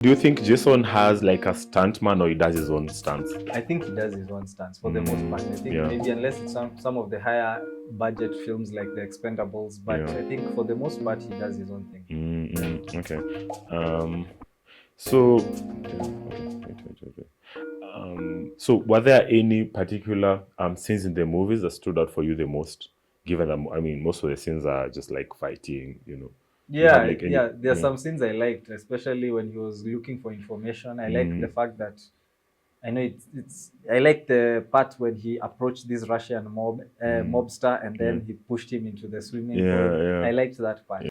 Do you think Jason has like a stuntman or he does his own stunts? I think he does his own stunts for the most part. I think maybe unless it's some of the higher budget films like The Expendables, but I think for the most part he does his own thing. Okay. So, so were there any particular scenes in the movies that stood out for you the most? Given that, I mean, most of the scenes are just like fighting, you know. Yeah, like any, there are some scenes I liked, especially when he was looking for information. I like the fact that I know it's. I like the part when he approached this Russian mobster, and then he pushed him into the swimming pool. I liked that part.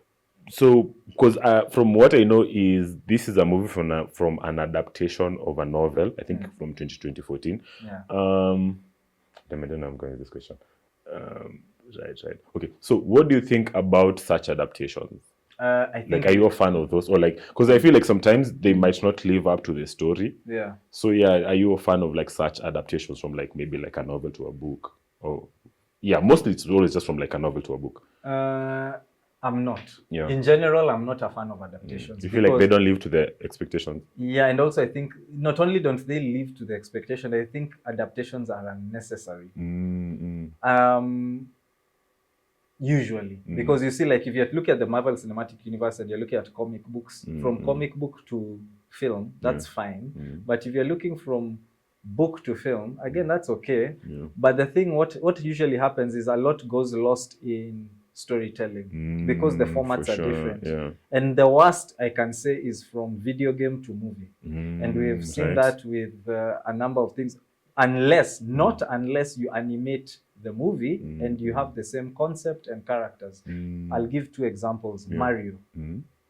So, because from what I know is this is a movie from an adaptation of a novel, I think from 2014. Yeah. Damn, I don't know I'm going with this question. Right. Okay. So, what do you think about such adaptations? I think, like, are you a fan of those, or like, because I feel like sometimes they might not live up to the story. Yeah. So yeah, are you a fan of like such adaptations from like maybe like a novel to a book? Or yeah, mostly it's always just from like a novel to a book. I'm not. Yeah. In general, I'm not a fan of adaptations. You feel like they don't live to the expectations? Yeah, and also I think not only don't they live to the expectation, I think adaptations are unnecessary. Usually, because you see, like if you look at the Marvel Cinematic Universe and you're looking at comic books, from comic book to film, that's fine. But if you're looking from book to film, again, that's okay. But the thing, what usually happens is a lot goes lost in storytelling because the formats are different. And the worst I can say is from video game to movie. And we've seen that with a number of things. Unless you animate the movie and you have the same concept and characters. I'll give two examples. Mario.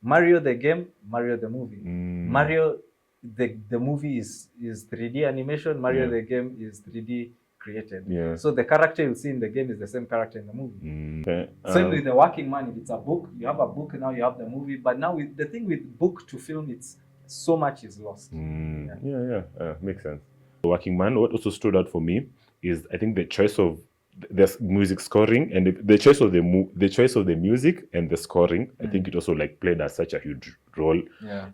Mario the game, Mario the movie. Mario the movie is 3D animation, Mario the game is 3D created. So the character you'll see in the game is the same character in the movie. Okay. Same with The Working Man. If it's a book, you have a book, now you have the movie. But now the thing with book to film, it's so much is lost. Makes sense. The Working Man, what also stood out for me is I think the choice of the music scoring and the choice of the music and the scoring. I think it also like played such a huge role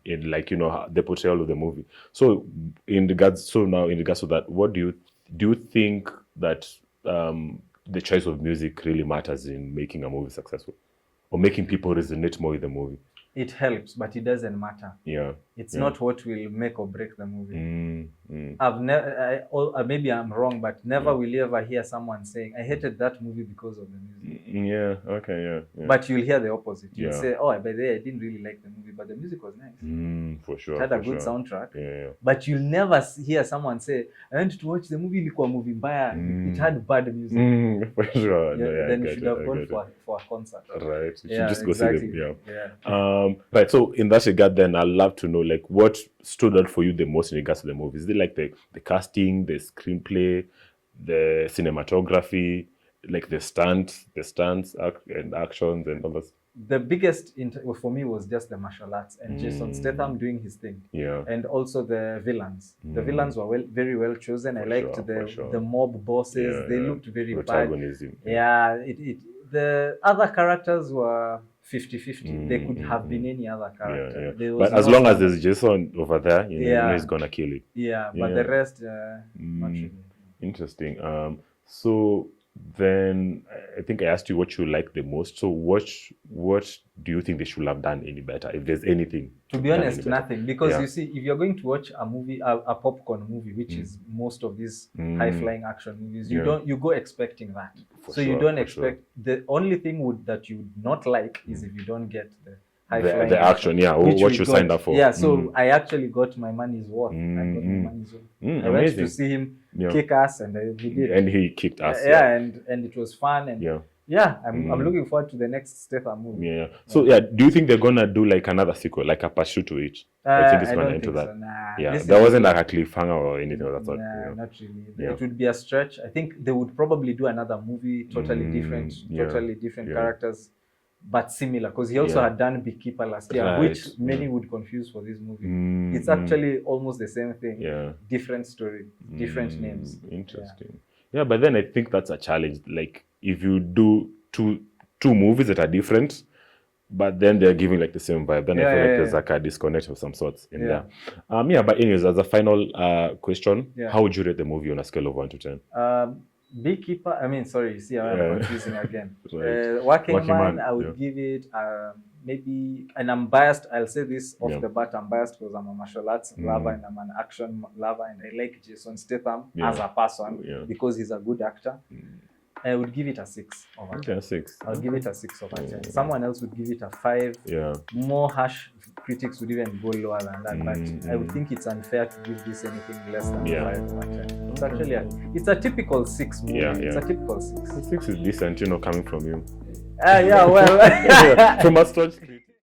in like, you know, the portrayal of the movie. So in regards to that, what do you think that the choice of music really matters in making a movie successful or making people resonate more with the movie? It helps, but it doesn't matter. It's not what will make or break the movie. I've never, maybe I'm wrong, but never will you ever hear someone saying, "I hated that movie because of the music." But you'll hear the opposite. You'll say, "Oh, by the way, I didn't really like the movie, but the music was nice." For sure. It had a good soundtrack. But you'll never hear someone say, "I went to watch the movie, ilikuwa movie mbaya. It had bad music." For sure. Then you should have gone for a concert. Right. You should just go see them. Right. So in that regard, then I'd love to know like what stood out for you the most in regards to the movie. Is it like the casting, the screenplay, the cinematography, like the stunts and actions and all that? The biggest for me was just the martial arts and Jason Statham doing his thing. And also the villains. The villains were very well chosen. I liked the mob bosses. They looked very bad. The other characters were 50-50. They could have been any other character. But as long as there's Jason over there, you know he's gonna kill it. But the rest, not really. Interesting. So then I think I asked you what you like the most. So what do you think they should have done any better, if there's anything? To be honest, nothing. Because you see, if you're going to watch a movie, a popcorn movie, which is most of these high-flying action movies, you go expecting that. You don't expect the only thing that you would not like is if you don't get the high-flying action. What you signed up for. I actually got my money's worth. I got my money's worth. I went to see him kick ass, and he did. And he kicked ass. And it was fun. And I'm looking forward to the next Statham movie. So do you think they're gonna do like another sequel, like a pursuit to it? I think it's gonna enter that. So. Nah, there wasn't like a cliffhanger or anything of that sort. Not really. It would be a stretch. I think they would probably do another movie, totally different characters, but similar. Because he also had done Beekeeper last year, which many would confuse for this movie. It's actually almost the same thing. Different story, different names. Interesting. But then I think that's a challenge. Like if you do two movies that are different, but then they're giving like the same vibe. Then I feel like Yeah, there's like a disconnect of some sorts in there. Yeah, but anyways, as a final question, how would you rate the movie on a scale of 1 to 10? Beekeeper, I mean, sorry, see, I'm confusing again. Right. Working Man, I would give it maybe, and I'm biased, I'll say this off the bat, I'm biased because I'm a martial arts lover and I'm an action lover, and I like Jason Statham as a person because he's a good actor. I would give it a 6 over 10. 6. I'll give it a 6 over 10. Someone else would give it a 5. Yeah. More harsh critics would even go lower than that. But I would think it's unfair to give this anything less than 5 over 10. It's actually it's a typical 6 movie. It's a typical 6. 6 is decent, coming from you. Yeah, well. From a start.